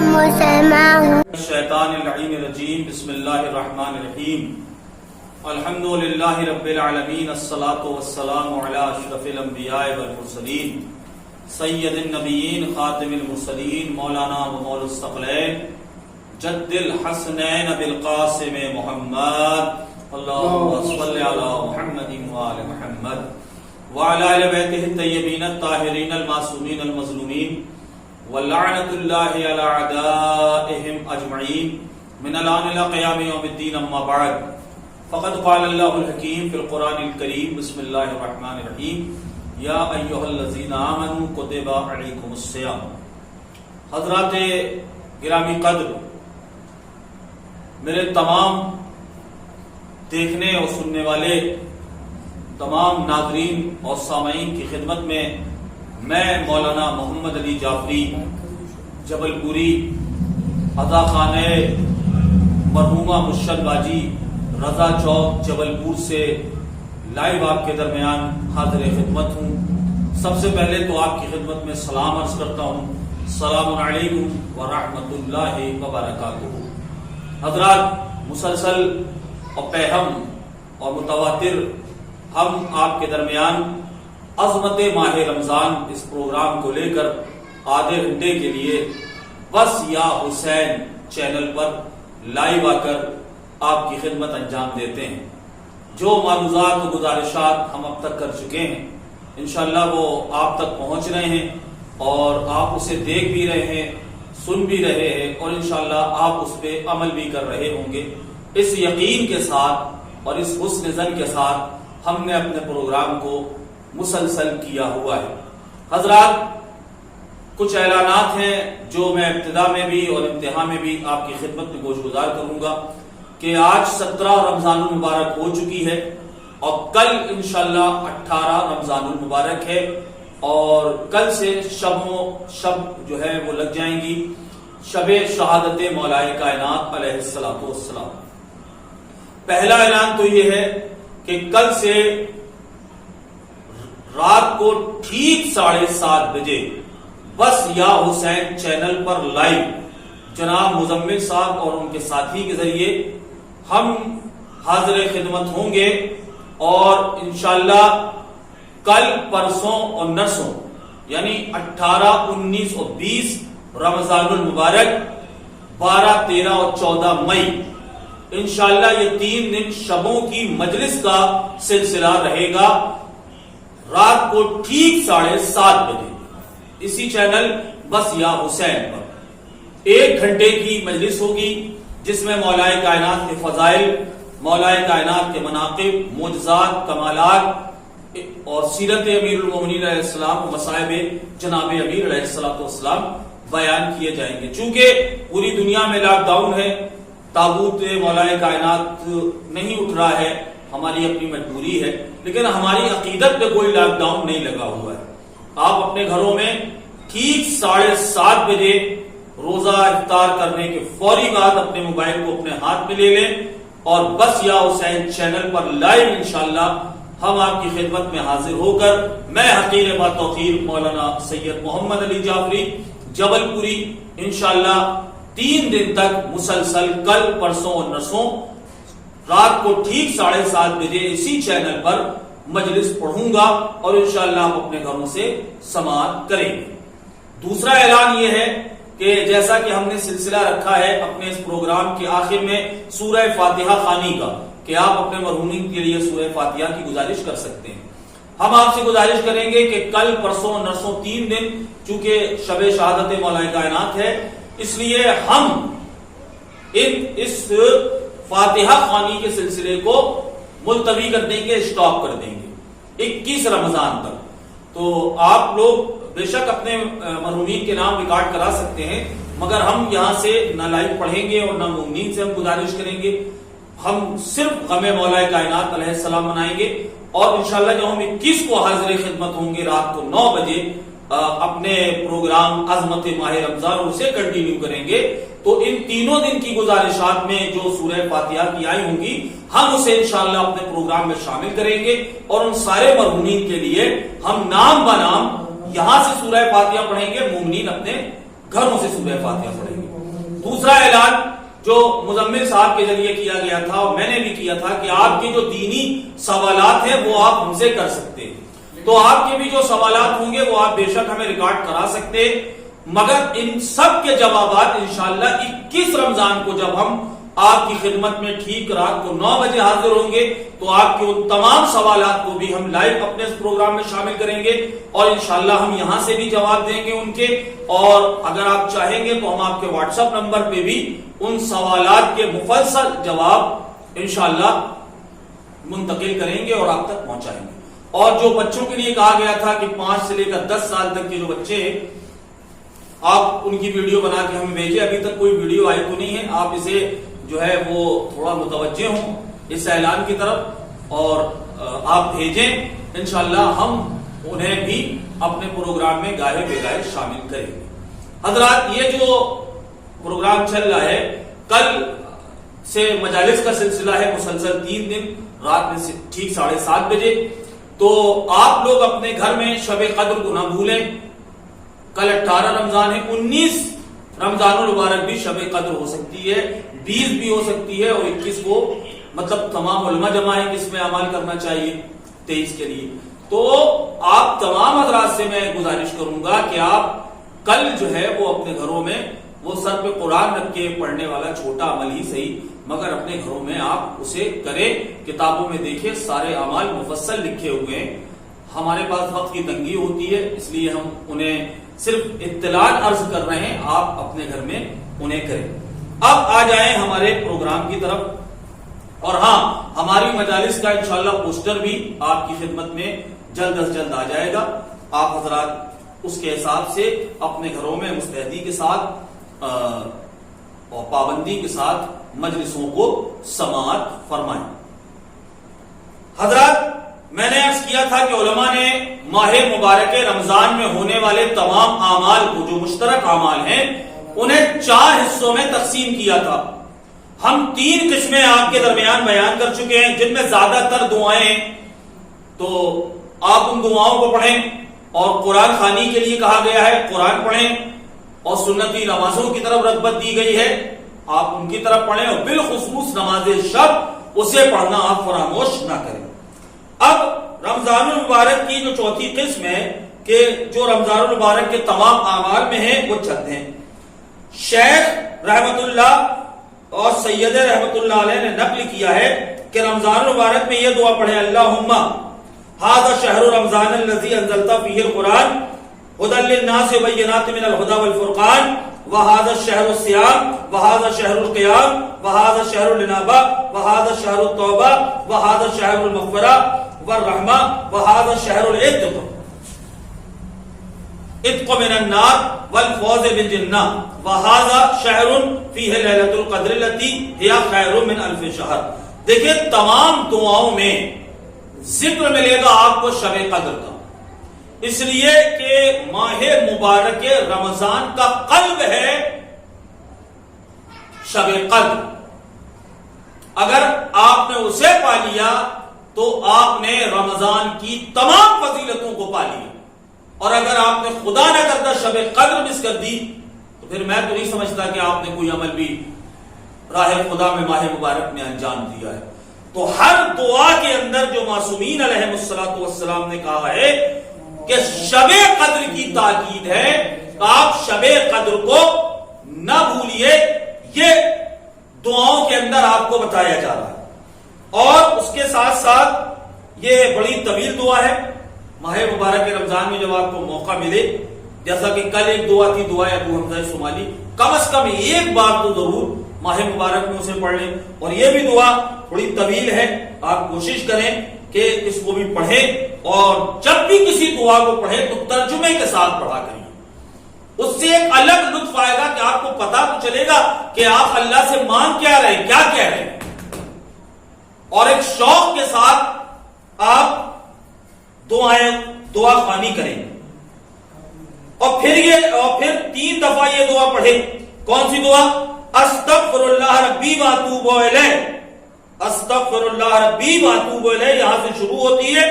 مسلمان ہوں۔ الشیطان اللعین الرجیم، بسم اللہ الرحمن الرحیم، الحمدللہ رب العالمین، الصلاۃ والسلام علی اشرف الانبیاء والمرسلین، سید النبیین، خاتم المرسلین، مولانا و مولا الثقلین، جد الحسنین بالقاسم محمد، اللہم صلی علی محمد وآل محمد وعلی آل بیتہ الطیبین الطاہرین المعصومین المظلومین، ولعنۃ اللہ علی اعدائہم اجمعین من الآن الی قیام یوم الدین، اما بعد فقد قال اللہ الحکیم فی القرآن الکریم، بسم اللہ الرحمن الرحیم، یا ایھا الذین آمنوا کتب علیکم الصیام۔ حضرات گرامی قدر، میرے تمام دیکھنے اور سننے والے تمام ناظرین اور سامعین کی خدمت میں مولانا محمد علی جعفری جبل پوری عطا خانہ مرحومہ مشل باجی رضا چوک جبل پور سے لائیو آپ کے درمیان حاضر خدمت ہوں۔ سب سے پہلے تو آپ کی خدمت میں سلام عرض کرتا ہوں، السلام علیکم ورحمۃ اللہ وبرکاتہ۔ حضرات، مسلسل اور پیہم اور متواتر ہم آپ کے درمیان عظمت ماہ رمضان اس پروگرام کو لے کر آدھے گھنٹے کے لیے بس یا حسین چینل پر لائیو آ کر آپ کی خدمت انجام دیتے ہیں۔ جو معروضات و گزارشات ہم اب تک کر چکے ہیں، انشاءاللہ وہ آپ تک پہنچ رہے ہیں اور آپ اسے دیکھ بھی رہے ہیں، سن بھی رہے ہیں، اور انشاءاللہ آپ اس پہ عمل بھی کر رہے ہوں گے۔ اس یقین کے ساتھ اور اس حسن ظن کے ساتھ ہم نے اپنے پروگرام کو مسلسل کیا ہوا ہے۔ حضرات، کچھ اعلانات ہیں جو میں ابتدا میں بھی اور انتہا میں بھی آپ کی خدمت میں گوش گزار کروں گا کہ آج 17 رمضان المبارک ہو چکی ہے اور کل انشاءاللہ 18 رمضان المبارک ہے، اور کل سے شب جو ہے وہ لگ جائیں گی شب شہادت مولائے کائنات علیہ الصلوۃ والسلام۔ پہلا اعلان تو یہ ہے کہ کل سے رات کو ٹھیک 7:30 بجے بس یا حسین چینل پر لائیو جناب مزمل صاحب اور ان کے ساتھی کے ذریعے ہم حاضر خدمت ہوں گے، اور انشاءاللہ کل، پرسوں اور نرسوں یعنی 18، 19 اور 20 رمضان المبارک، 12، 13 اور 14 مئی، انشاءاللہ یہ 3 دن شبوں کی مجلس کا سلسلہ رہے گا رات کو ٹھیک 7:30 بجے اسی چینل بس یا حسین پر 1 گھنٹے کی مجلس ہوگی، جس میں مولائے کائنات کے فضائل، مولائے کائنات کے مناقب، معجزات، کمالات اور سیرت امیر المومنین علیہ السلام و مصائب جناب امیر علیہ السلام بیان کیے جائیں گے۔ چونکہ پوری دنیا میں لاک ڈاؤن ہے، تابوت مولائے کائنات نہیں اٹھ رہا ہے، ہماری اپنی مجبوری ہے، لیکن ہماری عقیدت پہ کوئی لاک ڈاؤن نہیں لگا ہوا ہے۔ آپ اپنے گھروں میں ٹھیک 7:30 بجے روزہ افطار کرنے کے فوری بعد اپنے موبائل کو اپنے ہاتھ میں لے لیں اور بس یا حسین چینل پر لائیو انشاءاللہ ہم آپ کی خدمت میں حاضر ہو کر میں حقیر با توقیر مولانا سید محمد علی جعفری جبل پوری انشاءاللہ 3 دن تک مسلسل کل، پرسوں اور نرسوں رات کو ٹھیک 7:30 بجے اسی چینل پر مجلس پڑھوں گا، اور انشاءاللہ آپ اپنے گھروں سے سماعت کریں گے۔ دوسرا اعلان یہ ہے کہ جیسا کہ ہم نے سلسلہ رکھا ہے اپنے اس پروگرام کے آخر میں سورہ فاتحہ خوانی کا، کہ آپ اپنے مرحومین کے لیے سورہ فاتحہ کی گزارش کر سکتے ہیں۔ ہم آپ سے گزارش کریں گے کہ کل، پرسوں اور نرسوں 3 دن چونکہ شب شہادت مولائے کائنات ہے، اس لیے ہم اس فاتحہ خوانی کے سلسلے کو ملتوی کر دیں گے، اسٹاپ کر دیں گے 21 رمضان تک۔ تو آپ لوگ بے شک اپنے مرحومین کے نام ریکارڈ کرا سکتے ہیں، مگر ہم یہاں سے نہ لائیو پڑھیں گے اور نہ مومنین سے ہم گزارش کریں گے، ہم صرف غم مولائے کائنات علیہ السلام منائیں گے، اور انشاءاللہ جب ہم 21 کو حاضر خدمت ہوں گے رات کو 9 بجے اپنے پروگرام عظمت ماہ رمضان اسے کنٹینیو کریں گے، تو ان تینوں دن کی گزارشات میں جو سورہ فاتحہ کی آئی ہوں گی ہم اسے انشاءاللہ اپنے پروگرام میں شامل کریں گے، اور ان سارے مرحومین کے لیے ہم نام بنام یہاں سے سورہ فاتحہ پڑھیں گے، مومنین اپنے گھروں سے سورہ فاتحہ پڑھیں گے۔ دوسرا اعلان جو مزمل صاحب کے ذریعے کیا گیا تھا اور میں نے بھی کیا تھا کہ آپ کے جو دینی سوالات ہیں وہ آپ ہم سے کر سکتے ہیں، تو آپ کے بھی جو سوالات ہوں گے وہ آپ بے شک ہمیں ریکارڈ کرا سکتے ہیں، مگر ان سب کے جوابات انشاءاللہ 21 رمضان کو جب ہم آپ کی خدمت میں ٹھیک رات کو 9 بجے حاضر ہوں گے تو آپ کے ان تمام سوالات کو بھی ہم لائیو اپنے اس پروگرام میں شامل کریں گے اور انشاءاللہ ہم یہاں سے بھی جواب دیں گے ان کے، اور اگر آپ چاہیں گے تو ہم آپ کے واٹس ایپ نمبر پہ بھی ان سوالات کے مفصل جواب انشاءاللہ منتقل کریں گے اور آپ تک پہنچائیں گے۔ اور جو بچوں کے لیے کہا گیا تھا کہ 5 سے لے کر 10 سال تک کے جو بچے ہیں آپ ان کی ویڈیو بنا کے ہمیں بھیجیں، ابھی تک کوئی ویڈیو آئی تو نہیں ہے، آپ اسے جو ہے وہ تھوڑا متوجہ ہوں اس اعلان کی طرف اور آپ بھیجیں، انشاءاللہ ہم انہیں بھی اپنے پروگرام میں گاہے بے گاہے شامل کریں گے۔ حضرات یہ جو پروگرام چل رہا ہے کل سے مجالس کا سلسلہ ہے مسلسل 3 دن رات میں ٹھیک 7:30 بجے، تو آپ لوگ اپنے گھر میں شب قدر کو نہ بھولیں۔ کل 18 رمضان ہے، 19 رمضان المبارک بھی شب قدر ہو سکتی ہے، 20 بھی ہو سکتی ہے اور 21 کو مطلب تمام علماء جمع ہیں کس میں عمل کرنا چاہیے 23 کے لیے۔ تو آپ تمام حضرات سے میں گزارش کروں گا کہ آپ کل جو ہے وہ اپنے گھروں میں وہ سر پہ قرآن رکھ کے پڑھنے والا چھوٹا عمل ہی صحیح مگر اپنے گھروں میں آپ اسے کریں، کتابوں میں دیکھیں سارے اعمال مفصل لکھے ہوئے ہیں۔ ہمارے پاس وقت کی تنگی ہوتی ہے اس لیے ہم انہیں صرف اطلاع عرض کر رہے ہیں، آپ اپنے گھر میں انہیں کریں۔ اب آ جائیں ہمارے پروگرام کی طرف، اور ہاں ہماری مجالس کا انشاءاللہ پوسٹر بھی آپ کی خدمت میں جلد از جلد آ جائے گا۔ آپ حضرات اس کے حساب سے اپنے گھروں میں مستعدی کے ساتھ اور پابندی کے ساتھ مجلسوں کو سماعت فرمائیں۔ حضرات میں نے عرض کیا تھا کہ علماء نے ماہ مبارک رمضان میں ہونے والے تمام اعمال کو جو مشترک اعمال ہیں انہیں 4 حصوں میں تقسیم کیا تھا۔ ہم 3 قسمیں آپ کے درمیان بیان کر چکے ہیں جن میں زیادہ تر دعائیں ہیں، تو آپ ان دعاؤں کو پڑھیں، اور قرآن خوانی کے لیے کہا گیا ہے قرآن پڑھیں، اور سنتی نمازوں کی طرف رغبت دی گئی ہے آپ ان کی طرف پڑھیں، اور بالخصوص نماز شب اسے پڑھنا آپ فراموش نہ کریں۔ اب رمضان المبارک کی جو چوتھی قسم ہے کہ جو رمضان المبارک کے تمام اعمال میں ہیں وہ چلتے ہیں۔ شیخ رحمت اللہ اور سید رحمت اللہ علیہ نے نقل کیا ہے کہ رمضان المبارک میں یہ دعا پڑھیں، اللہم ھذا شہر رمضان الذی انزلت فیہ القرآن ھدی للناس وبینات من الھدی والفرقان وھذا الشہر الصیام وھذا الشہر القیام وھذا الشہر الانابہ وھذا الشہر التوبہ وھذا الشہر المغفرہ والرحمہ وھذا الشہر العتق عتق من النار والفوز بالجنہ وھذا شہر فیہ لیلۃ القدر التی ہی خیر من الف شہر۔ دیکھیں تمام دعاؤں میں ذکر ملے گا آپ کو شب قدر کا، اس لیے کہ ماہ مبارک رمضان کا قلب ہے شب قدر۔ اگر آپ نے اسے پا لیا تو آپ نے رمضان کی تمام فضیلتوں کو پا لیا، اور اگر آپ نے خدا نہ کرتا شب قدر مس کر دی تو پھر میں تو نہیں سمجھتا کہ آپ نے کوئی عمل بھی راہ خدا میں ماہ مبارک میں انجام دیا ہے۔ تو ہر دعا کے اندر جو معصومین علیہ السلام نے کہا ہے کہ شب قدر کی تاکید ہے، آپ شب قدر کو نہ بھولیے، یہ دعاؤں کے اندر آپ کو بتایا جا رہا ہے۔ اور اس کے ساتھ ساتھ یہ بڑی طویل دعا ہے، ماہ مبارک رمضان میں جب آپ کو موقع ملے، جیسا کہ کل ایک دعا تھی دعا ابو حمزہ صومالی، کم از کم ایک بار تو ضرور ماہ مبارک میں اسے پڑھ لیں، اور یہ بھی دعا بڑی طویل ہے، آپ کوشش کریں کہ اس کو بھی پڑھیں، اور جب بھی کسی دعا کو پڑھیں تو ترجمے کے ساتھ پڑھا کریں، اس سے ایک الگ لطف آئے گا کہ آپ کو پتا تو چلے گا کہ آپ اللہ سے مانگ کیا رہے ہیں، کیا کہہ رہے ہیں، اور ایک شوق کے ساتھ آپ دعا خوانی کریں۔ اور پھر 3 دفعہ یہ دعا پڑھیں۔ کون سی دعا؟ استغفر اللہ ربی واتوب الیہ، استغفر اللہ ربی واتوب الیہ، یہاں سے شروع ہوتی ہے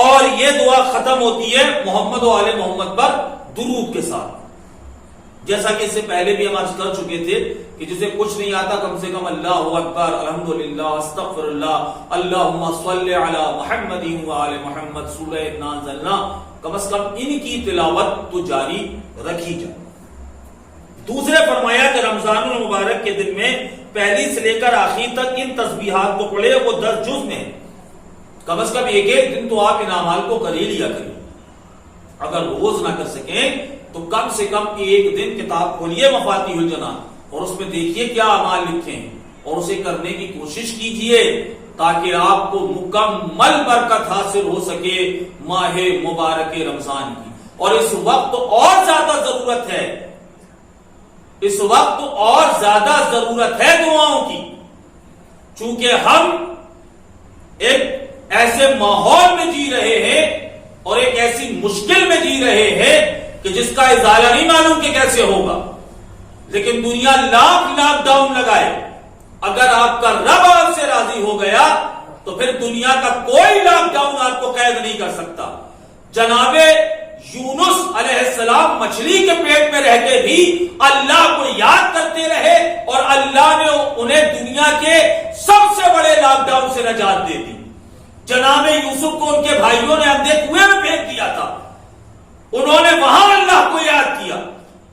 اور یہ دعا ختم ہوتی ہے محمد و آل محمد پر درود کے ساتھ۔ جیسا کہ اس سے پہلے بھی ہم عرض کر چکے تھے کہ جسے کچھ نہیں آتا کم سے کم اللہ اکبر، الحمدللہ، استغفر اللہ، اللہم صلی علی محمد وآل محمد، سورہ انا انزلنا، کم از کم ان کی تلاوت تو جاری رکھی جائے۔ دوسرے فرمایا کہ رمضان المبارک کے دن میں پہلی سے لے کر آخر تک ان تسبیحات کو پڑھے، وہ 10 جز میں ہیں، کم از کم ایک دن تو آپ ان اعمال کو کر ہی لیا کریں۔ اگر روز نہ کر سکیں تو کم سے کم ایک دن کتاب کھولیے مفاتیح الجنان اور اس میں دیکھیے کیا اعمال لکھے ہیں اور اسے کرنے کی کوشش کیجیے تاکہ آپ کو مکمل برکت حاصل ہو سکے ماہ مبارک رمضان کی۔ اور اس وقت اور زیادہ ضرورت ہے، اس وقت اور زیادہ ضرورت ہے دعاؤں کی، چونکہ ہم ایک ایسے ماحول میں جی رہے ہیں اور ایک ایسی مشکل میں جی رہے ہیں کہ جس کا ازالہ نہیں معلوم کہ کیسے ہوگا، لیکن دنیا لاک ڈاؤن لگائے، اگر آپ کا رب آپ سے راضی ہو گیا تو پھر دنیا کا کوئی لاک ڈاؤن آپ کو قید نہیں کر سکتا۔ جناب یونس علیہ السلام مچھلی کے پیٹ میں رہ کے بھی اللہ کو یاد کرتے رہے اور اللہ نے انہیں دنیا کے سب سے بڑے لاک ڈاؤن سے نجات دے دی۔ جناب یوسف کو ان کے بھائیوں نے اندھے کنویں میں پھینک دیا تھا، انہوں نے وہاں اللہ کو یاد کیا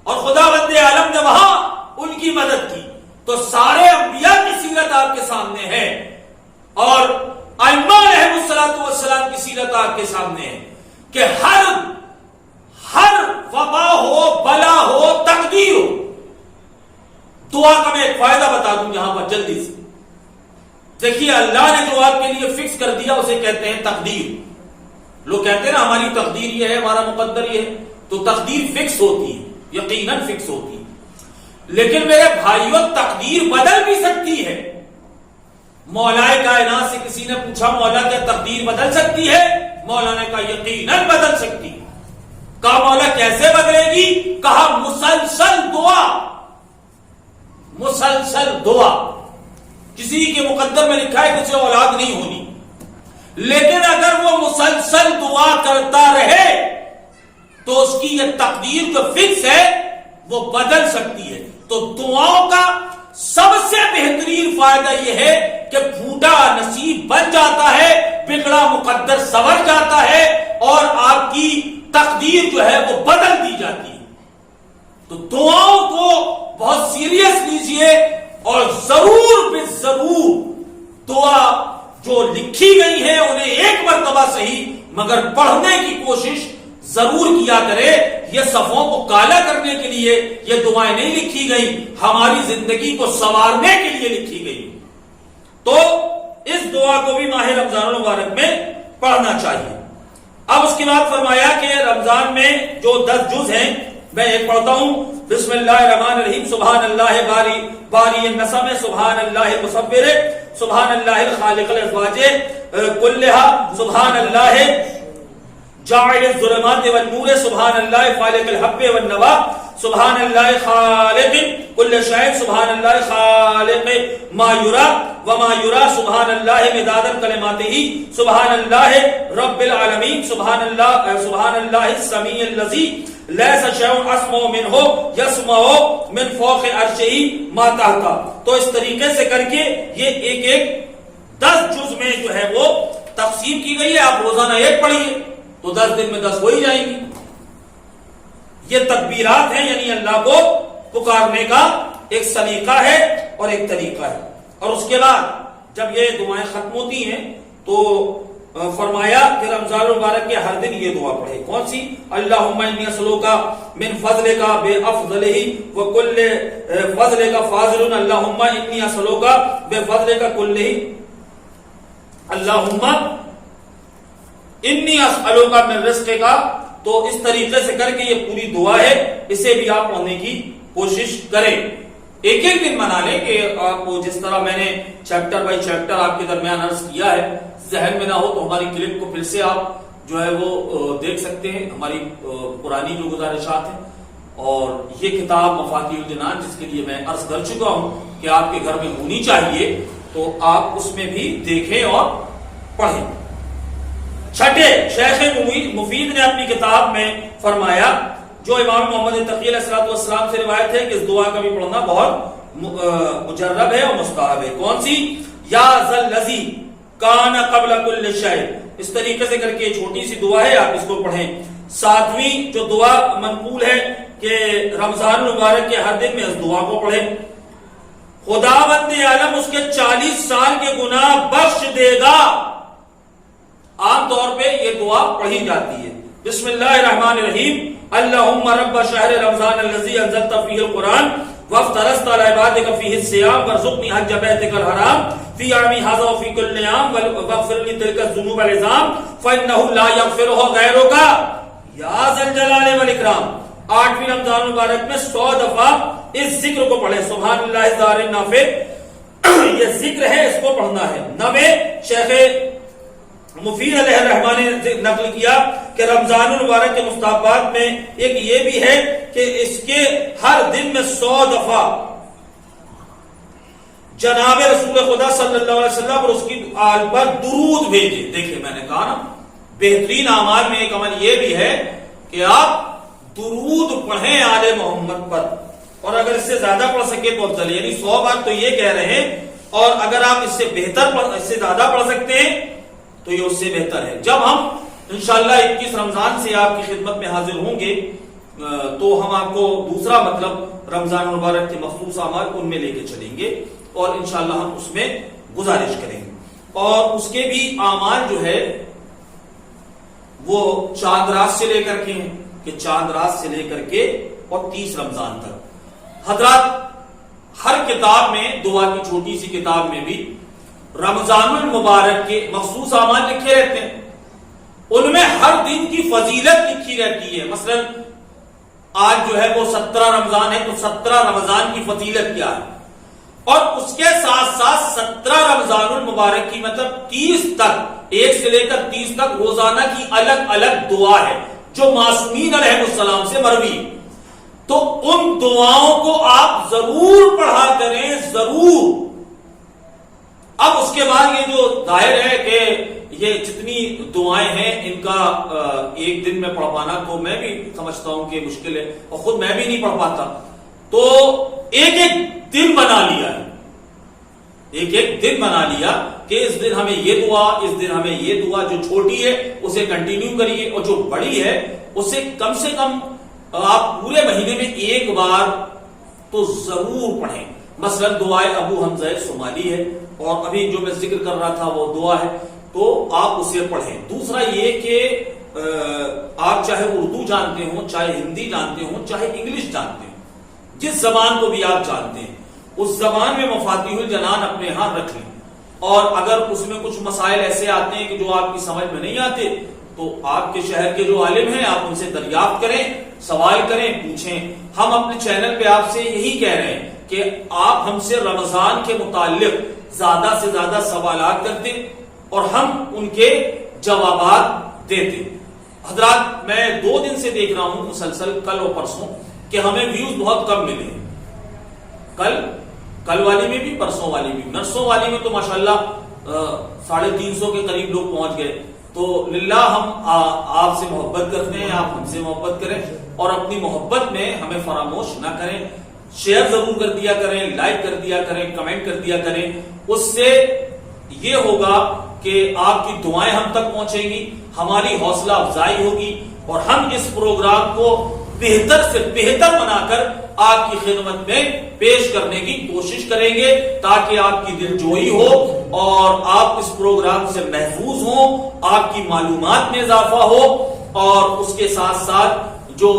اور خداوند عالم نے وہاں ان کی مدد کی۔ تو سارے انبیاء کی سیرت آپ کے سامنے ہے اور ائمہ علیہ السلام کی سیرت آپ کے سامنے ہے کہ ہر وبا ہو، بلا ہو، تقدیر ہو، دعا کا میں ایک فائدہ بتا دوں یہاں پر جلدی سے۔ دیکھیے اللہ نے جو آپ کے لیے فکس کر دیا اسے کہتے ہیں تقدیر۔ لوگ کہتے ہیں نا ہماری تقدیر یہ ہے، ہمارا مقدر یہ ہے، تو تقدیر فکس ہوتی ہے، یقیناً فکس ہوتی ہے، لیکن میرے بھائیوں تقدیر بدل بھی سکتی ہے۔ مولا کائنات سے کسی نے پوچھا مولا کیا تقدیر بدل سکتی ہے؟ مولا نے کہا یقیناً بدل سکتی ہے۔ کہا مولا کیسے بدلے گی؟ کہا مسلسل دعا، مسلسل دعا۔ کسی کے مقدر میں لکھا ہے کہ اسے اولاد نہیں ہونی، لیکن اگر وہ مسلسل دعا کرتا رہے تو اس کی یہ تقدیر جو فکس ہے وہ بدل سکتی ہے۔ تو دعاؤں کا سب سے بہترین فائدہ یہ ہے کہ پھوٹا نصیب بن جاتا ہے، بگڑا مقدر سنور جاتا ہے اور آپ کی تقدیر جو ہے وہ بدل دی جاتی ہے۔ تو دعاؤں کو بہت سیریس لیجئے اور ضرور بے ضرور دعا جو لکھی گئی ہے انہیں ایک مرتبہ صحیح مگر پڑھنے کی کوشش ضرور کیا کرے۔ یہ صفوں کو کالا کرنے کے لیے یہ دعائیں نہیں لکھی گئی، ہماری زندگی کو سنوارنے کے لیے لکھی گئی۔ تو اس دعا کو بھی ماہ رمضان المبارک میں پڑھنا چاہیے۔ اب اس کے بعد فرمایا کہ رمضان میں جو 10 جز ہیں میں ایک پڑھتا ہوں۔ بسم اللہ الرحمن الرحیم، سبحان اللہ باری النسم، سبحان اللہ مصور، سبحان اللہ الخالق الازواج کلھا، سبحان اللہ جاعل الظلمات والنور، سبحان اللہ فالق الحب والنوا، سبحان اللہ خالق کل شیء، سبحان اللہ خالق ما یرا وما یرا، سبحان اللہ مداد کلماتہ، سبحان اللہ رب العالمین، سبحان اللہ السمیع الذی لیس شیء اسمع منہ یسمع من فوق عرشہ ما تحت۔ تو اس طریقے سے کر کے یہ ایک 10 جز میں جو ہے وہ تقسیم کی گئی ہے۔ آپ روزانہ ایک پڑھیے تو 10 دن میں 10 ہو ہی جائیں گی۔ یہ تکبیرات ہیں، یعنی اللہ کو پکارنے کا ایک سلیقہ ہے اور ایک طریقہ ہے۔ اور اس کے بعد جب یہ دعائیں ختم ہوتی ہیں تو فرمایا کہ رمضان المبارک کے ہر دن یہ دعا پڑھے۔ کون سی؟ اللہم انی اسألک من فضلک بافضلہ وکل فضلک فاضل، اللہم انی اسألک بفضلک کلہ، اللہم انی اسألک من رزقک۔ تو اس طریقے سے کر کے یہ پوری دعا ہے، اسے بھی آپ پڑھنے کی کوشش کریں۔ ایک ایک دن بنا لیں کہ آپ کو جس طرح میں نے چیپٹر بائی چیپٹر آپ کے درمیان عرض کیا ہے ذہن میں نہ ہو تو ہماری کلپ کو پھر سے آپ جو ہے وہ دیکھ سکتے ہیں، ہماری پرانی جو گزارشات ہیں۔ اور یہ کتاب مفاتیح الجنان جس کے لیے میں عرض کر چکا ہوں کہ آپ کے گھر میں ہونی چاہیے، تو آپ اس میں بھی دیکھیں اور پڑھیں۔ چھٹے، شیخ مفید نے اپنی کتاب میں فرمایا جو امام محمد تقی علیہ السلام سے روایت ہے کہ اس دعا کا بھی پڑھنا بہت مجرب ہے اور مستحب ہے. کون سی؟ یا ذلذی کان قبل کل شیء. اس طریقے سے کر کے چھوٹی سی دعا ہے, آپ اس کو پڑھیں. 7ویں جو دعا منقول ہے کہ رمضان المبارک کے ہر دن میں اس دعا کو پڑھیں. خداوند عالم اس کے 40 سال کے گناہ بخش دے گا. عام طور پہ یہ دعا پڑھی جاتی ہے. بسم اللہ الرحمن الرحیم. اللہم رب شہر رمضان الذی انزلت فیہ القرآن وافترضت علی عبادک فیہ الصیام وارزقنی حج بیتک الحرام فی عامی ھذا وفی کل عام واغفر لی تلک الذنوب العظام فانہ لا یغفرہ غیرک یا ذا الجلال والاکرام. 8ویں رمضان مبارک میں 100 دفعہ اس ذکر کو پڑھیں. سبحان اللہ ذار النافع یہ ذکر ہے, اس کو پڑھنا ہے. 9 شیخ مفید علیہ الرحمن نے نقل کیا کہ رمضان المبارک کے مستحبات میں ایک یہ بھی ہے کہ اس کے ہر دن میں 100 دفعہ جناب رسول خدا صلی اللہ علیہ وسلم اور اس کی آل پر درود بھیجے. دیکھیں میں نے کہا نا, بہترین اعمال میں ایک عمل یہ بھی ہے کہ آپ درود پڑھیں آل محمد پر, اور اگر اس سے زیادہ پڑھ سکے تو افضل, یعنی 100 بار تو یہ کہہ رہے ہیں, اور اگر آپ اس سے زیادہ پڑھ سکتے ہیں تو یہ اس سے بہتر ہے. جب ہم انشاءاللہ 21 رمضان سے آپ کی خدمت میں حاضر ہوں گے تو ہم آپ کو دوسرا مطلب رمضان مبارک کے مخصوص اعمال ان میں لے کے چلیں گے, اور انشاءاللہ ہم اس میں گزارش کریں گے. اور اس کے بھی اعمال جو ہے وہ چاند رات سے لے کر کے ہیں, کہ چاند رات سے لے کر کے اور 30 رمضان تک. حضرات ہر کتاب میں, دعا کی چھوٹی سی کتاب میں بھی رمضان المبارک کے مخصوص اعمال لکھے رہتے ہیں. ان میں ہر دن کی فضیلت لکھی رہتی ہے. مثلا آج جو ہے وہ 17 رمضان ہے, تو 17 رمضان کی فضیلت کیا ہے, اور اس کے ساتھ ساتھ 17 رمضان المبارک کی مطلب 30 تک, 1 سے لے کر 30 تک روزانہ کی الگ الگ دعا ہے جو معصومین علیہ السلام سے مروی. تو ان دعاؤں کو آپ ضرور پڑھا کریں, ضرور. اب اس کے بعد یہ جو ظاہر ہے کہ یہ جتنی دعائیں ہیں ان کا ایک دن میں پڑھ پانا تو میں بھی سمجھتا ہوں کہ مشکل ہے, اور خود میں بھی نہیں پڑھ پاتا. تو ایک ایک دن بنا لیا ہے, ایک دن بنا لیا کہ اس دن ہمیں یہ دعا, اس دن ہمیں یہ دعا. جو چھوٹی ہے اسے کنٹینیو کریے, اور جو بڑی ہے اسے کم سے کم آپ پورے مہینے میں ایک بار تو ضرور پڑھیں. مثلا دعائے ابو حمزہ صومالی ہے, اور ابھی جو میں ذکر کر رہا تھا وہ دعا ہے, تو آپ اسے پڑھیں. دوسرا یہ کہ آپ چاہے اردو جانتے ہوں, چاہے ہندی جانتے ہوں, چاہے انگلش جانتے ہوں, جس زبان کو بھی آپ جانتے ہیں اس زبان میں مفاتیح الجنان اپنے ہاں رکھ لیں. اور اگر اس میں کچھ مسائل ایسے آتے ہیں کہ جو آپ کی سمجھ میں نہیں آتے تو آپ کے شہر کے جو عالم ہیں آپ ان سے دریافت کریں, سوال کریں, پوچھیں. ہم اپنے چینل پہ آپ سے یہی کہہ رہے ہیں کہ آپ ہم سے رمضان کے متعلق زیادہ سے زیادہ سوالات کرتے اور ہم ان کے جوابات دیتے. حضرات میں 2 دن سے دیکھ رہا ہوں مسلسل, کل اور پرسوں, کہ ہمیں ویوز بہت کم ملے ہیں. کل والی میں بھی, پرسوں والی بھی. نرسوں والی میں تو ماشاءاللہ 350 کے قریب لوگ پہنچ گئے. تو للہ ہم آپ سے محبت کرتے ہیں, آپ ہم سے محبت کریں, اور اپنی محبت میں ہمیں فراموش نہ کریں. شیئر ضرور کر دیا کریں, لائک کر دیا کریں, کمنٹ کر دیا کریں. اس سے یہ ہوگا کہ آپ کی دعائیں ہم تک پہنچیں گی, ہماری حوصلہ افزائی ہوگی, اور ہم اس پروگرام کو بہتر سے بہتر بنا کر آپ کی خدمت میں پیش کرنے کی کوشش کریں گے, تاکہ آپ کی دلجوئی ہو اور آپ اس پروگرام سے محفوظ ہوں, آپ کی معلومات میں اضافہ ہو, اور اس کے ساتھ ساتھ جو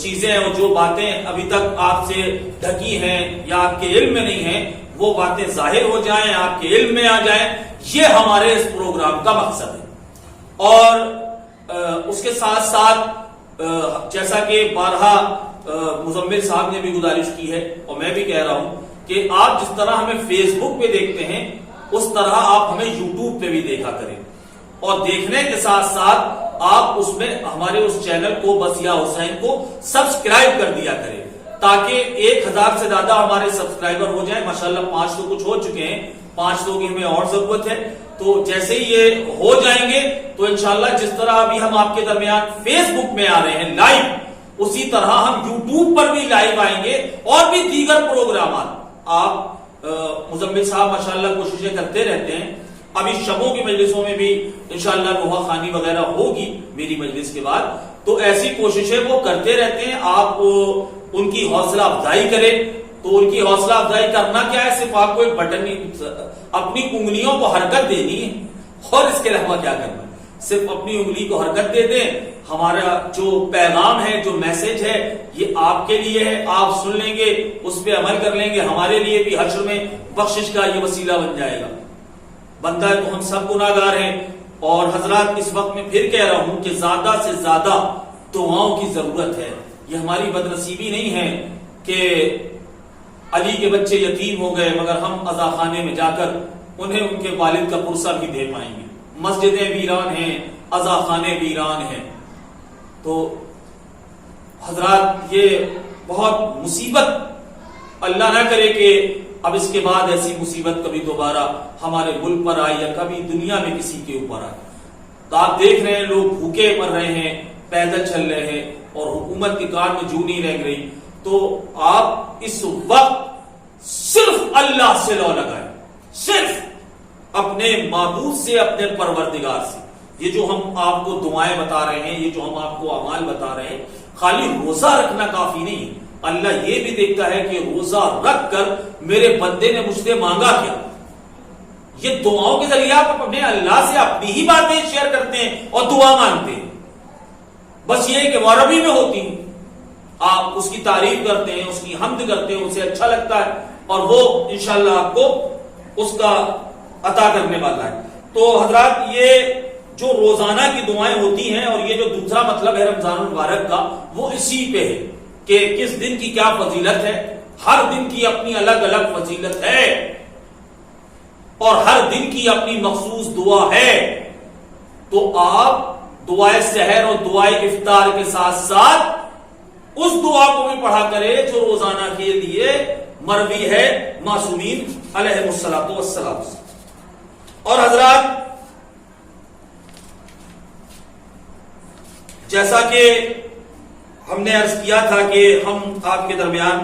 چیزیں اور جو باتیں ابھی تک آپ سے ڈھکی ہیں یا آپ کے علم میں نہیں ہیں وہ باتیں ظاہر ہو جائیں, آپ کے علم میں آ جائیں. یہ ہمارے اس پروگرام کا مقصد ہے. اور اس کے ساتھ ساتھ جیسا کہ بارہا مزمل صاحب نے بھی گزارش کی ہے, اور میں بھی کہہ رہا ہوں کہ آپ جس طرح ہمیں فیس بک پہ دیکھتے ہیں اس طرح آپ ہمیں یوٹیوب پہ بھی دیکھا کریں, اور دیکھنے کے ساتھ ساتھ آپ اس میں ہمارے اس چینل کو بس یا حسین کو سبسکرائب کر دیا کریں, تاکہ 1000 سے زیادہ ہمارے سبسکرائبر ہو جائیں. ماشاءاللہ 500 کچھ ہو چکے ہیں, 500 کی ہمیں اور ضرورت ہے. تو جیسے ہی یہ ہو جائیں گے تو انشاءاللہ جس طرح ابھی ہم آپ کے درمیان فیس بک میں آ رہے ہیں لائیو, اسی طرح ہم یوٹیوب پر بھی لائیو آئیں گے اور بھی دیگر پروگرامات. آپ مزمل صاحب ماشاءاللہ کوششیں کرتے رہتے ہیں. ابھی شبوں کی مجلسوں میں بھی انشاءاللہ نوحہ خوانی وغیرہ ہوگی میری مجلس کے بعد, تو ایسی کوششیں وہ کرتے رہتے ہیں. آپ ان کی حوصلہ افزائی کریں. تو ان کی حوصلہ افزائی کرنا کیا ہے, صرف آپ کو ایک بٹن, اپنی انگلیوں کو حرکت دینی ہے اور اس کے علاوہ کیا کرنا ہے, صرف اپنی انگلی کو حرکت دے دیں. ہمارا جو پیغام ہے, جو میسج ہے, یہ آپ کے لیے ہے. آپ سن لیں گے, اس پہ عمل کر لیں گے, ہمارے لیے بھی حشر میں بخشش کا یہ وسیلہ بن جائے گا. بندہ ہے تو ہم سب گناہگار ہیں. اور حضرات اس وقت میں پھر کہہ رہا ہوں کہ زیادہ سے زیادہ دعاؤں کی ضرورت ہے. یہ ہماری بدنصیبی نہیں ہے کہ علی کے بچے یتیم ہو گئے مگر ہم عزاخانے میں جا کر انہیں ان کے والد کا پرسہ بھی دے پائیں گے. مسجدیں ویران ہیں, عزاخانے ویران ہیں. تو حضرات یہ بہت مصیبت, اللہ نہ کرے کہ اب اس کے بعد ایسی مصیبت کبھی دوبارہ ہمارے ملک پر آئے یا کبھی دنیا میں کسی کے اوپر آئے. تو آپ دیکھ رہے ہیں لوگ بھوکے مر رہے ہیں, پیدل چل رہے ہیں اور حکومت کی کار میں جو نہیں رہ گئی. تو آپ اس وقت صرف اللہ سے لو لگائیں, صرف اپنے معبود سے, اپنے پروردگار سے. یہ جو ہم آپ کو دعائیں بتا رہے ہیں, یہ جو ہم آپ کو اعمال بتا رہے ہیں, خالی روزہ رکھنا کافی نہیں. اللہ یہ بھی دیکھتا ہے کہ روزہ رکھ کر میرے بندے نے مجھ سے مانگا کیا. یہ دعاؤں کے ذریعے آپ اپنے اللہ سے اپنی ہی باتیں شیئر کرتے ہیں اور دعا مانگتے ہیں. بس یہ کہ وہ عربی میں ہوتی ہیں, آپ اس کی تعریف کرتے ہیں, اس کی حمد کرتے ہیں, اسے اچھا لگتا ہے اور وہ انشاءاللہ آپ کو اس کا عطا کرنے والا ہے. تو حضرات یہ جو روزانہ کی دعائیں ہوتی ہیں اور یہ جو دوسرا مطلب ہے رمضان المبارک کا, وہ اسی پہ ہے کہ کس دن کی کیا فضیلت ہے. ہر دن کی اپنی الگ الگ فضیلت ہے اور ہر دن کی اپنی مخصوص دعا ہے. تو آپ دعائے سحر اور دعائے افطار کے ساتھ ساتھ اس دعا کو بھی پڑھا کرے جو روزانہ کے لیے مروی ہے معصومین علیہ الصلوۃ والسلام. اور حضرات جیسا کہ ہم نے عرض کیا تھا کہ ہم آپ کے درمیان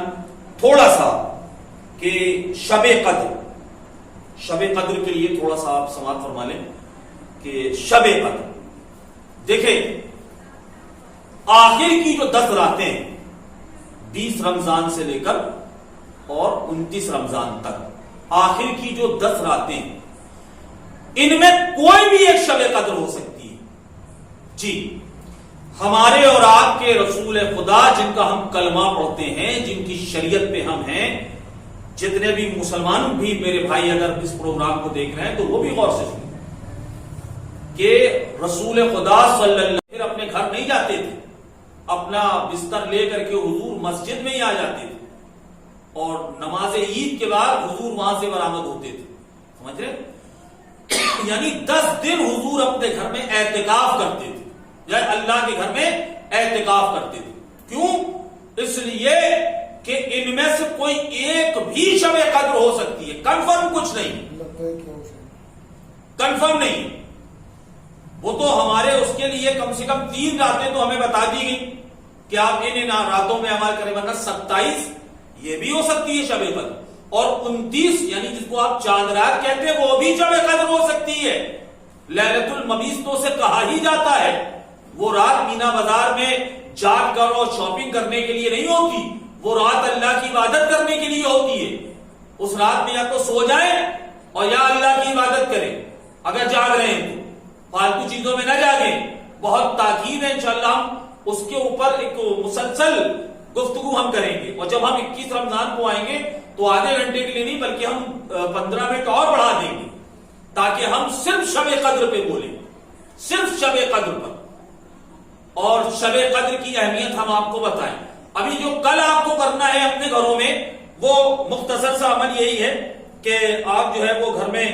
تھوڑا سا کہ شب قدر کے لیے تھوڑا سا آپ سماعت فرما لیں کہ شب قدر دیکھیں, آخر کی جو 10 راتیں ہیں 20 رمضان سے لے کر اور 29 رمضان تک, آخر کی جو 10 راتیں ہیں ان میں کوئی بھی ایک شب قدر ہو سکتی ہے. جی, ہمارے اور آپ کے رسول خدا جن کا ہم کلمہ پڑھتے ہیں, جن کی شریعت پہ ہم ہیں, جتنے بھی مسلمان بھی میرے بھائی اگر اس پروگرام کو دیکھ رہے ہیں تو وہ بھی غور سے سنیں کہ رسول خدا صلی اللہ علیہ وسلم اپنے گھر نہیں جاتے تھے, اپنا بستر لے کر کے حضور مسجد میں ہی آ جاتے تھے اور نماز عید کے بعد حضور وہاں سے برآمد ہوتے تھے. سمجھ رہے, یعنی 10 دن حضور اپنے گھر میں اعتکاف کرتے تھے یا اللہ کے گھر میں اعتکاف کرتے تھے. کیوں؟ اس لیے کہ ان میں سے کوئی ایک بھی شب قدر ہو سکتی ہے. کنفرم کچھ نہیں, کنفرم نہیں. وہ تو ہمارے اس کے لیے کم سے کم 3 راتیں تو ہمیں بتا دی گئی کہ آپ ان راتوں میں عمل کریں, ورنہ 27 یہ بھی ہو سکتی ہے شب قدر, اور 29 یعنی جس کو آپ چاند رات کہتے ہیں وہ بھی شب قدر ہو سکتی ہے. لیلۃ المبیس تو اسے کہا ہی جاتا ہے. وہ رات مینا بازار میں جاگ کر اور شاپنگ کرنے کے لیے نہیں ہوتی, وہ رات اللہ کی عبادت کرنے کے لیے ہوتی ہے. اس رات میں یا تو سو جائیں اور یا اللہ کی عبادت کریں. اگر جاگ رہے ہیں تو فالتو چیزوں میں نہ جاگیں. بہت تاکید ہے, انشاءاللہ ہم اس کے اوپر ایک مسلسل گفتگو ہم کریں گے. اور جب ہم 21 رمضان کو آئیں گے تو آدھے گھنٹے کے لیے نہیں بلکہ ہم 15 منٹ اور بڑھا دیں گے تاکہ ہم صرف شب قدر پہ بولیں, صرف شب قدر پر, اور شب قدر کی اہمیت ہم آپ کو بتائیں. ابھی جو کل آپ کو کرنا ہے اپنے گھروں میں وہ مختصر سا عمل یہی ہے کہ آپ جو ہے وہ گھر میں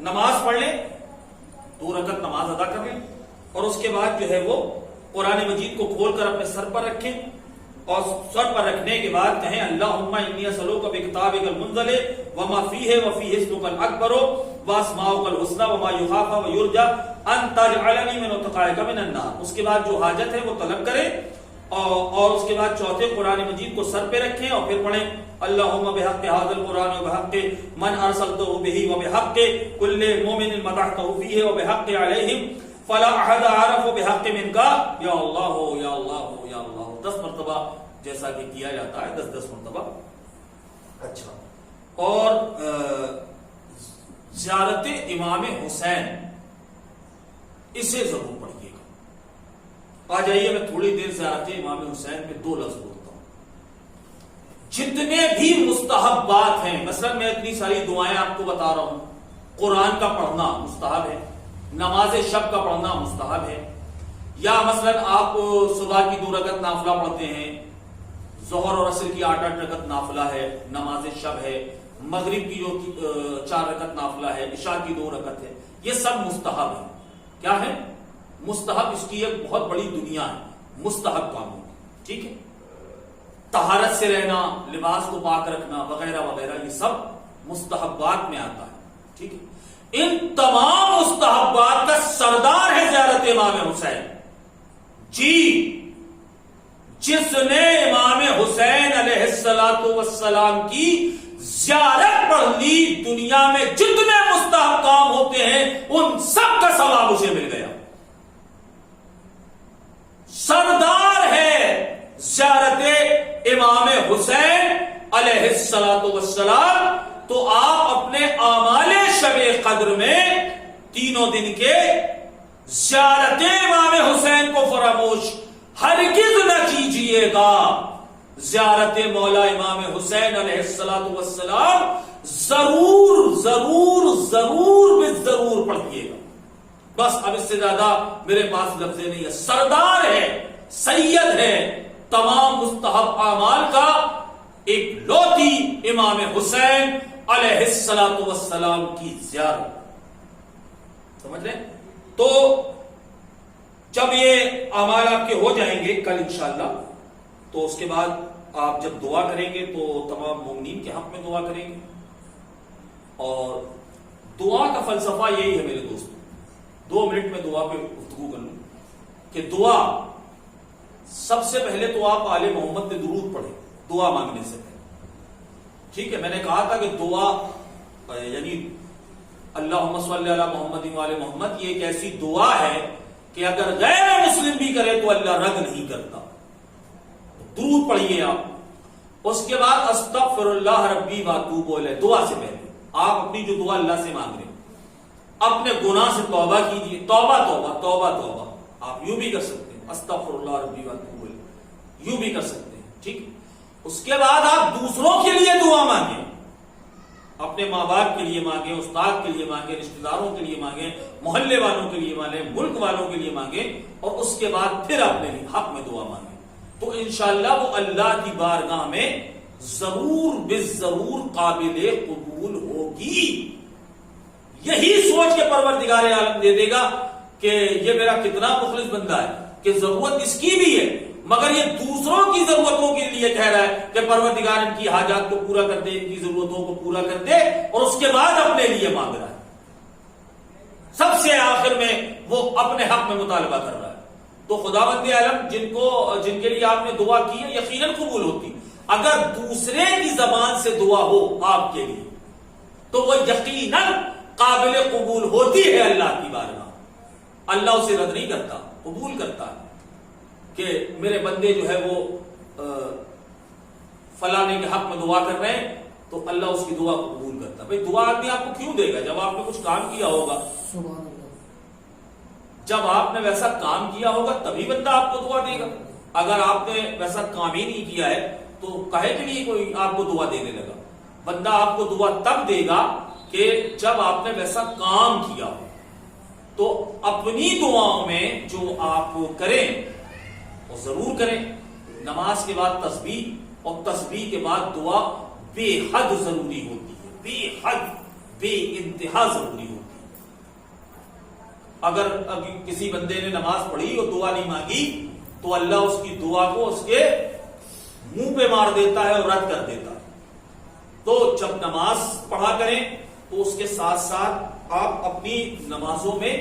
نماز پڑھ لیں, 2 رکعت نماز ادا کر لیں, اور اس کے بعد جو ہے وہ قرآن مجید کو کھول کر اپنے سر پر رکھیں, اور سر پر رکھنے کے بعد کہیں اللہم انی اسألوک بکتابک المنزل وما فیہ وفی اسمک الاکبر واسماؤک الحسنی وما یخاف ویرجى ان تجعلنی من اتقائک من النار. اس کے بعد جو حاجت ہے وہ طلب کریں اور اس کے بعد چوتھے قرآن مجید کو سر پہ رکھیں اور پھر پڑھیں اللہم بحق ھذا القرآن وبحق من ارسلتہ بہ وبحق کل مومن مدحتہ فیہ وبحق علیہم فلا احد عرف بحق منک یا اللہ یا اللہ یا اللہ 10 مرتبہ جیسا کہ کیا جاتا ہے 10 مرتبہ. اچھا، اور زیارت امام حسین اسے ضرور پڑھیے گا. آ جائیے میں تھوڑی دیر زیارت امام حسین پہ 2 لفظ بولتا ہوں. جتنے بھی مستحبات ہیں، مثلا میں اتنی ساری دعائیں آپ کو بتا رہا ہوں. قرآن کا پڑھنا مستحب ہے، نماز شب کا پڑھنا مستحب ہے، یا مثلا آپ صبح کی 2 رکعت نافلہ پڑھتے ہیں، ظہر اور عصر کی 8 رکعت نافلہ ہے، نماز شب ہے، مغرب کی جو 4 رکعت نافلہ ہے، عشاء کی 2 رکعت ہے، یہ سب مستحب ہے. کیا ہے؟ مستحب. اس کی ایک بہت بڑی دنیا ہے مستحب کاموں کی. ٹھیک ہے، طہارت سے رہنا، لباس کو پاک رکھنا وغیرہ وغیرہ، یہ سب مستحبات میں آتا ہے. ٹھیک ہے، ان تمام مستحبات کا سردار ہے زیارت امام حسین. جی، جس نے امام حسین علیہ السلام کی زیارت پڑھ لی، دنیا میں جتنے مستحب کام ہوتے ہیں ان سب کا ثواب اسے مل گیا. سردار ہے زیارت امام حسین علیہ السلام. تو آپ اپنے اعمال شب قدر میں 3 دن کے زیارت امام حسین کو فراموش ہرگز نہ کیجیے گا. زیارت مولا امام حسین علیہ السلام ضرور ضرور ضرور ضرور پڑھیے گا. بس اب اس سے زیادہ میرے پاس لفظ نہیں ہے. سردار ہے، سید ہے تمام مستحب اعمال کا ایک لوتی امام حسین علیہ السلام کی زیارت. سمجھ لیں؟ تو جب یہ اعمال آپ کے ہو جائیں گے کل انشاءاللہ، تو اس کے بعد آپ جب دعا کریں گے تو تمام مومنین کے حق میں دعا کریں گے. اور دعا کا فلسفہ یہی ہے میرے دوستوں. 2 منٹ میں دعا پہ گفتگو کر لوں کہ دعا سب سے پہلے تو آپ آل محمد پہ درود پڑھیں دعا مانگنے سے پہلے. ٹھیک ہے، میں نے کہا تھا کہ دعا یعنی اللہم صلی علی محمد وعلی محمد یہ ایک ایسی دعا ہے کہ اگر غیر مسلم بھی کرے تو اللہ رد نہیں کرتا. درود پڑھیے آپ. اس کے بعد استغفر اللہ ربی واتوب الیہ. دعا سے پہلے آپ اپنی جو دعا اللہ سے مانگ رہے ہیں، اپنے گناہ سے توبہ کیجیے. توبہ توبہ توبہ توبہ. آپ یوں بھی کر سکتے ہیں استغفر اللہ ربی واتوب الیہ، یوں بھی کر سکتے ہیں. ٹھیک. اس کے بعد آپ دوسروں کے لیے دعا مانگیں. اپنے ماں باپ کے لیے مانگیں، استاد کے لیے مانگیں، رشتہ داروں کے لیے مانگیں، محلے والوں کے لیے مانگیں، ملک والوں کے لیے مانگیں، اور اس کے بعد پھر اپنے حق میں دعا مانگیں. تو انشاءاللہ وہ اللہ کی بارگاہ میں ضرور بالضرور قابل قبول ہوگی. یہی سوچ کے پروردگار عالم دے دے گا کہ یہ میرا کتنا مخلص بندہ ہے کہ ضرورت اس کی بھی ہے مگر یہ دوسروں کی ضرورتوں کے لیے کہہ رہا ہے کہ پروردگار ان کی حاجات کو پورا کر دے، ان کی ضرورتوں کو پورا کر دے، اور اس کے بعد اپنے لیے مانگ رہا ہے. سب سے آخر میں وہ اپنے حق میں مطالبہ کر رہا ہے. تو خداوند عالم جن کے لیے آپ نے دعا کی ہے یقیناً قبول ہوتی. اگر دوسرے کی زبان سے دعا ہو آپ کے لیے تو وہ یقیناً قابل قبول ہوتی ہے اللہ کی بارگاہ. اللہ اسے رد نہیں کرتا، قبول کرتا ہے کہ میرے بندے جو ہے وہ فلانے کے حق میں دعا کر رہے ہیں، تو اللہ اس کی دعا کو قبول کرتا ہے. بھائی دعا آدمی آپ کو کیوں دے گا؟ جب آپ نے کچھ کام کیا ہوگا، جب آپ نے ویسا کام کیا ہوگا تبھی بندہ آپ کو دعا دے گا. اگر آپ نے ویسا کام ہی نہیں کیا ہے تو کہے کہ نہیں کوئی آپ کو دعا دینے لگا. بندہ آپ کو دعا تب دے گا کہ جب آپ نے ویسا کام کیا ہو. تو اپنی دعاؤں میں جو آپ کریں وہ ضرور کریں. نماز کے بعد تسبیح اور تسبیح کے بعد دعا بے حد ضروری ہوتی ہے، بے حد بے انتہا ضروری ہوتی ہے. اگر کسی بندے نے نماز پڑھی اور دعا نہیں مانگی تو اللہ اس کی دعا کو اس کے منہ پہ مار دیتا ہے اور رد کر دیتا ہے. تو جب نماز پڑھا کریں تو اس کے ساتھ ساتھ آپ اپنی نمازوں میں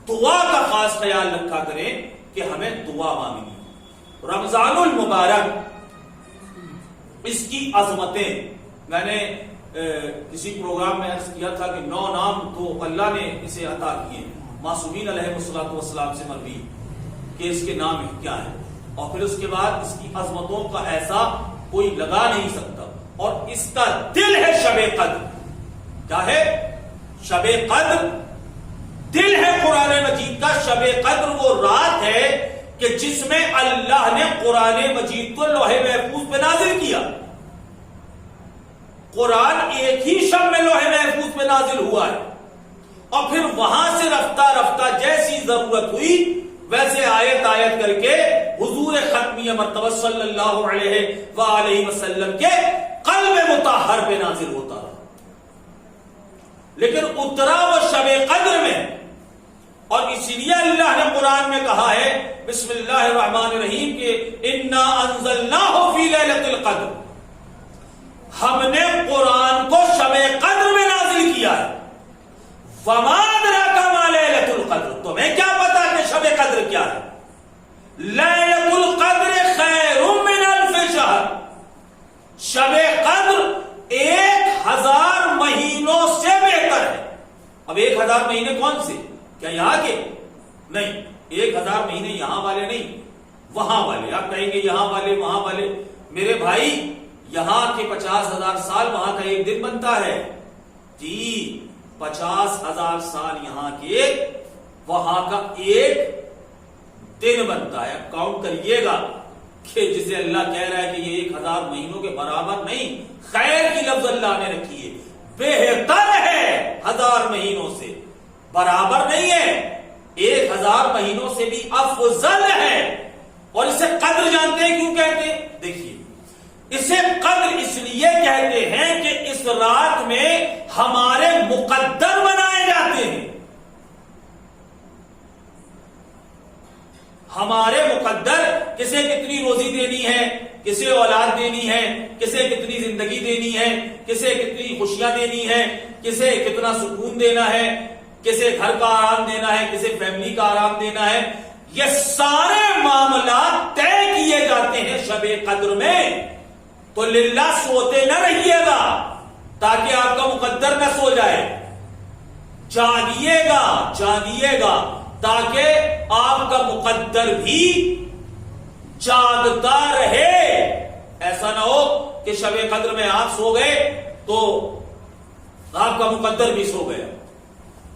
دعا کا خاص خیال رکھا کریں کہ ہمیں دعا مانگنی. رمضان المبارک، اس کی عظمتیں میں نے کسی پروگرام میں عرض کیا تھا کہ 9 نام تو اللہ نے اسے عطا کیے، معصومین علیہ الصلوۃ سے مروی کہ اس کے نام کیا ہے، اور پھر اس کے بعد اس کی عظمتوں کا ایسا کوئی لگا نہیں سکتا، اور اس کا دل ہے شب قدر۔ کیا ہے؟ شب قدر دل ہے قرآن مجید کا۔ شب قدر وہ رات ہے کہ جس میں اللہ نے قرآن مجید کو لوح محفوظ پہ نازل کیا۔ قرآن ایک ہی شب میں لوح محفوظ پہ نازل ہوا ہے، اور پھر وہاں سے رفتہ رفتہ جیسی ضرورت ہوئی ویسے آیت آیت کر کے حضور ختمیہ مرتبہ صلی اللہ علیہ وآلہ وسلم کے قلب مطہر پہ نازل ہوتا رہا، لیکن اترا وہ شب قدر میں، اور اسی لیے اللہ نے قرآن میں کہا ہے بسم اللہ الرحمن الرحیم کہ انا انزلناہ فی لیلۃ القدر، ہم نے قرآن کو شب قدر میں نازل کیا ہے۔ وما ادراک ما لیلۃ القدر، تمہیں کیا پتا کہ شب قدر کیا ہے؟ لیلۃ القدر خیر من الف شہر، شب قدر 1000 مہینوں سے بہتر ہے۔ اب 1000 مہینے کون سے؟ کیا یہاں کے؟ نہیں، 1000 مہینے یہاں والے نہیں، وہاں والے۔ آپ کہیں گے یہاں والے وہاں والے، میرے بھائی یہاں کے 50,000 سال وہاں کا ایک دن بنتا ہے جی، 50,000 سال یہاں کے وہاں کا ایک دن بنتا ہے۔ کاؤنٹ کریے گا کہ جسے اللہ کہہ رہا ہے کہ یہ 1000 مہینوں کے برابر نہیں، خیر کی لفظ اللہ نے رکھی ہے، بہتر ہے 1000 مہینوں سے، برابر نہیں ہے، 1000 مہینوں سے بھی افضل ہے۔ اور اسے قدر جانتے ہیں کیوں کہتے ہیں؟ دیکھیے، اسے قدر اس لیے کہتے ہیں کہ اس رات میں ہمارے مقدر بنائے جاتے ہیں، ہمارے مقدر، کسے کتنی روزی دینی ہے، کسے اولاد دینی ہے، کسے کتنی زندگی دینی ہے، کسے کتنی خوشیاں دینی ہے، کسے کتنا سکون دینا ہے، کسے گھر کا آرام دینا ہے، کسے فیملی کا آرام دینا ہے، یہ سارے معاملات طے کیے جاتے ہیں شب قدر میں۔ تو للہ سوتے نہ رہیے گا تاکہ آپ کا مقدر نہ سو جائے، جاگیے گا جاگیے گا تاکہ آپ کا مقدر بھی جاگتا رہے۔ ایسا نہ ہو کہ شب قدر میں آپ سو گئے تو آپ کا مقدر بھی سو گیا۔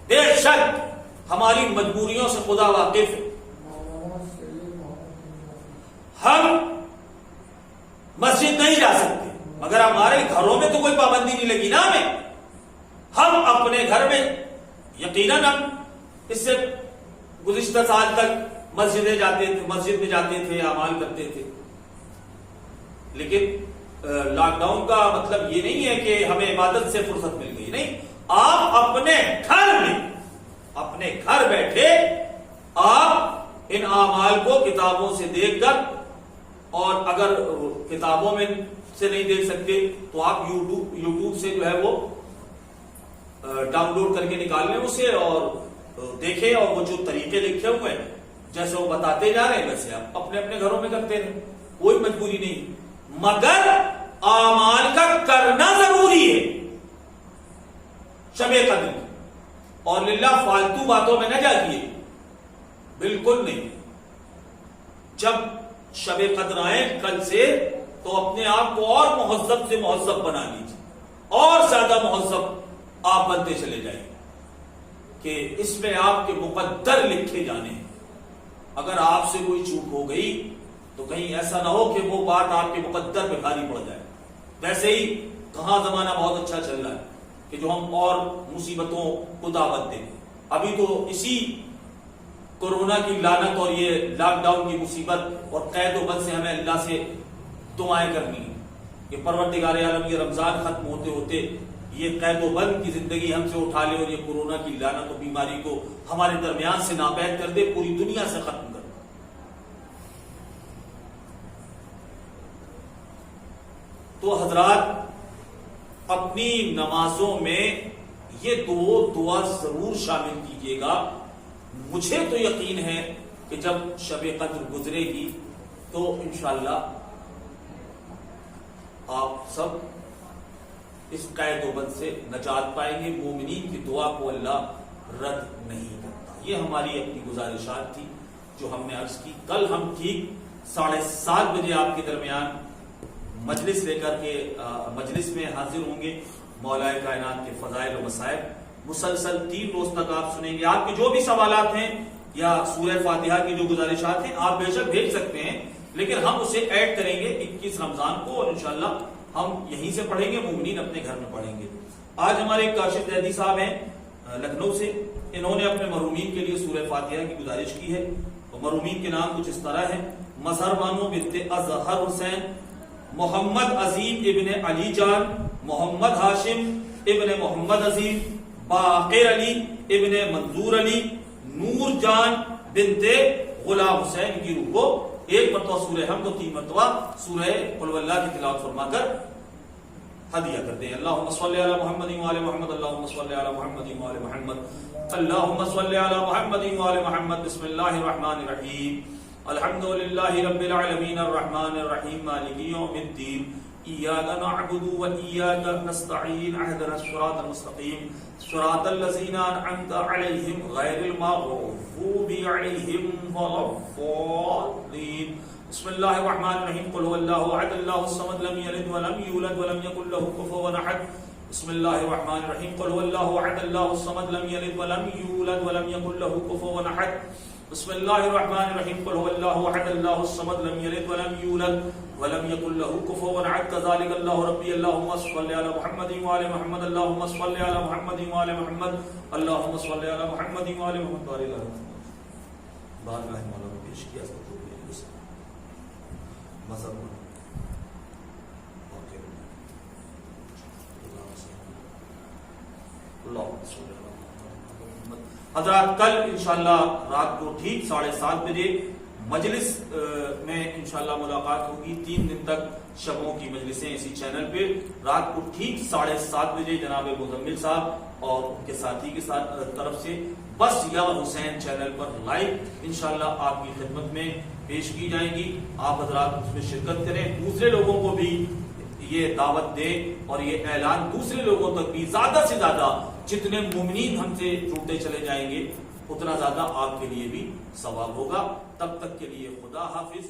بے شک ہماری مجبوریوں سے خدا واقف ہے، ہم مسجد نہیں جا سکتے مگر ہمارے گھروں میں تو کوئی پابندی نہیں لگی نا ہمیں، ہم اپنے گھر میں یقیناً ہم اس سے گزشتہ سال تک مسجد میں جاتے تھے، اعمال کرتے تھے، لیکن لاک ڈاؤن کا مطلب یہ نہیں ہے کہ ہمیں عبادت سے فرصت مل گئی، نہیں، آپ اپنے گھر میں اپنے گھر بیٹھے آپ ان اعمال کو کتابوں سے دیکھ کر، اور اگر کتابوں میں سے نہیں دیکھ سکتے تو آپ یوٹیوب سے جو ہے وہ ڈاؤن لوڈ کر کے نکال لیں اسے اور دیکھیں، اور وہ جو طریقے لکھے ہوئے ہیں جیسے وہ بتاتے جا رہے ہیں ویسے آپ اپنے اپنے گھروں میں کرتے رہیں، کوئی مجبوری نہیں، مگر اعمال کا کرنا ضروری ہے شب قدر میں۔ اور للہ فالتو باتوں میں نہ جاگیے، بالکل نہیں۔ جب شب قدر آئے کل سے تو اپنے آپ کو اور مہذب سے مہذب بنا لیجیے، اور زیادہ مہذب آپ بنتے چلے جائیں کہ اس میں آپ کے مقدر لکھے جانے ہیں۔ اگر آپ سے کوئی چوک ہو گئی تو کہیں ایسا نہ ہو کہ وہ بات آپ کے مقدر پہ بھاری پڑ جائے۔ ویسے ہی کہاں زمانہ بہت اچھا چل رہا ہے کہ جو ہم اور مصیبتوں کو دعوت دیں۔ ابھی تو اسی کورونا کی لعنت اور یہ لاک ڈاؤن کی مصیبت اور قید و بند سے ہمیں اللہ سے دعائیں کرنی ہیں کہ پروردگار عالم یہ رمضان ختم ہوتے ہوتے یہ قید و بند کی زندگی ہم سے اٹھا لے، اور یہ کورونا کی لعنت و بیماری کو ہمارے درمیان سے ناپید کر دے، پوری دنیا سے ختم کر دے۔ تو حضرات اپنی نمازوں میں یہ دعا ضرور شامل کیجیے گا۔ مجھے تو یقین ہے کہ جب شب قدر گزرے گی تو انشاءاللہ آپ سب اس قید و بند سے نجات پائیں گے. مومنین کی دعا کو اللہ رد نہیں کرتا. یہ ہماری اپنی گزارشات تھی جو ہم نے عرض کی. کل ہم ٹھیک 7:30 بجے آپ کے درمیان مجلس لے کر کے مجلس میں حاضر ہوں گے. مولا کائنات کے فضائل و مصائب مسلسل 3 روز تک آپ سنیں گے. آپ کے جو بھی سوالات ہیں یا سورہ فاتحہ کی جو گزارشات ہیں آپ بے شک بھیج سکتے ہیں, لیکن ہم اسے ایڈ کریں گے 21 رمضان کو, اور انشاءاللہ ہم یہیں سے پڑھیں گے, مومنین اپنے گھر میں پڑھیں گے. آج ہمارے کاشف زیدی صاحب ہیں لکھنؤ سے, انہوں نے اپنے مرحومین کے لیے سورہ فاتحہ کی گزارش کی ہے. مرحومین کے نام کچھ اس طرح ہیں: مظہر بانو بنت اظہر حسین, محمد عظیم ابن علی جان, محمد ہاشم ابن محمد عظیم, باقر علی ابن منظور علی, نور جان بنت غلام حسین. کی روح کو ایک مرتبہ سورہ حمد و 3 مرتبہ سورہ قل واللہ کی تلاوت فرما کر ہدیہ کرتے ہیں. اللہم صلی علی محمد و آل محمد, اللہم صلی علی محمد و آل محمد, اللہم صلی علی محمد و آل محمد. بسم اللہ الرحمن الرحیم. الحمد للہ رب العالمین الرحمن الرحیم مالک یوم الدین. ایاک نعبد و ایاک نستعین. اہدنا الصراط المستقیم صراط الذین انعمت علیہم غیر المغضوب علیہم ولا الضالین. بسم اللہ الرحمن الرحیم. قل هو اللہ احد اللہ الصمد لم یلد ولم یولد ولم یکن له کفوا احد. بسم اللہ الرحمن الرحیم. قل هو اللہ احد اللہ الصمد لم یلد ولم یولد ولم یکن له کفوا احد. بسم اللہ الرحمن الرحیم. قل هو اللہ احد اللہ الصمد لم یلد ولم یولد ولم یکن له کفوا احد. کذالک اللہ ربی. اللہم صلی علی محمد و آل محمد, اللہم صلی علی محمد و آل محمد, اللہم صلی علی محمد و آل محمد. بعد میں مولا نے پیش کیا حضرات. کل انشاءاللہ رات کو ٹھیک 7:30 بجے مجلس میں انشاءاللہ ملاقات ہوگی. 3 دن تک شبوں کی مجلسیں اسی چینل پہ. رات کو ٹھیک 7:30 بجے جناب مزمل صاحب اور ان کے ساتھی کے طرف سے بس یا حسین چینل پر لائیو انشاءاللہ آپ کی خدمت میں پیش کی جائیں گی. آپ حضرات اس میں شرکت کریں, دوسرے لوگوں کو بھی یہ دعوت دیں, اور یہ اعلان دوسرے لوگوں تک بھی زیادہ سے زیادہ, جتنے مومنین ہم سے جڑتے چلے جائیں گے اتنا زیادہ آپ کے لیے بھی ثواب ہوگا. تب تک کے لیے خدا حافظ.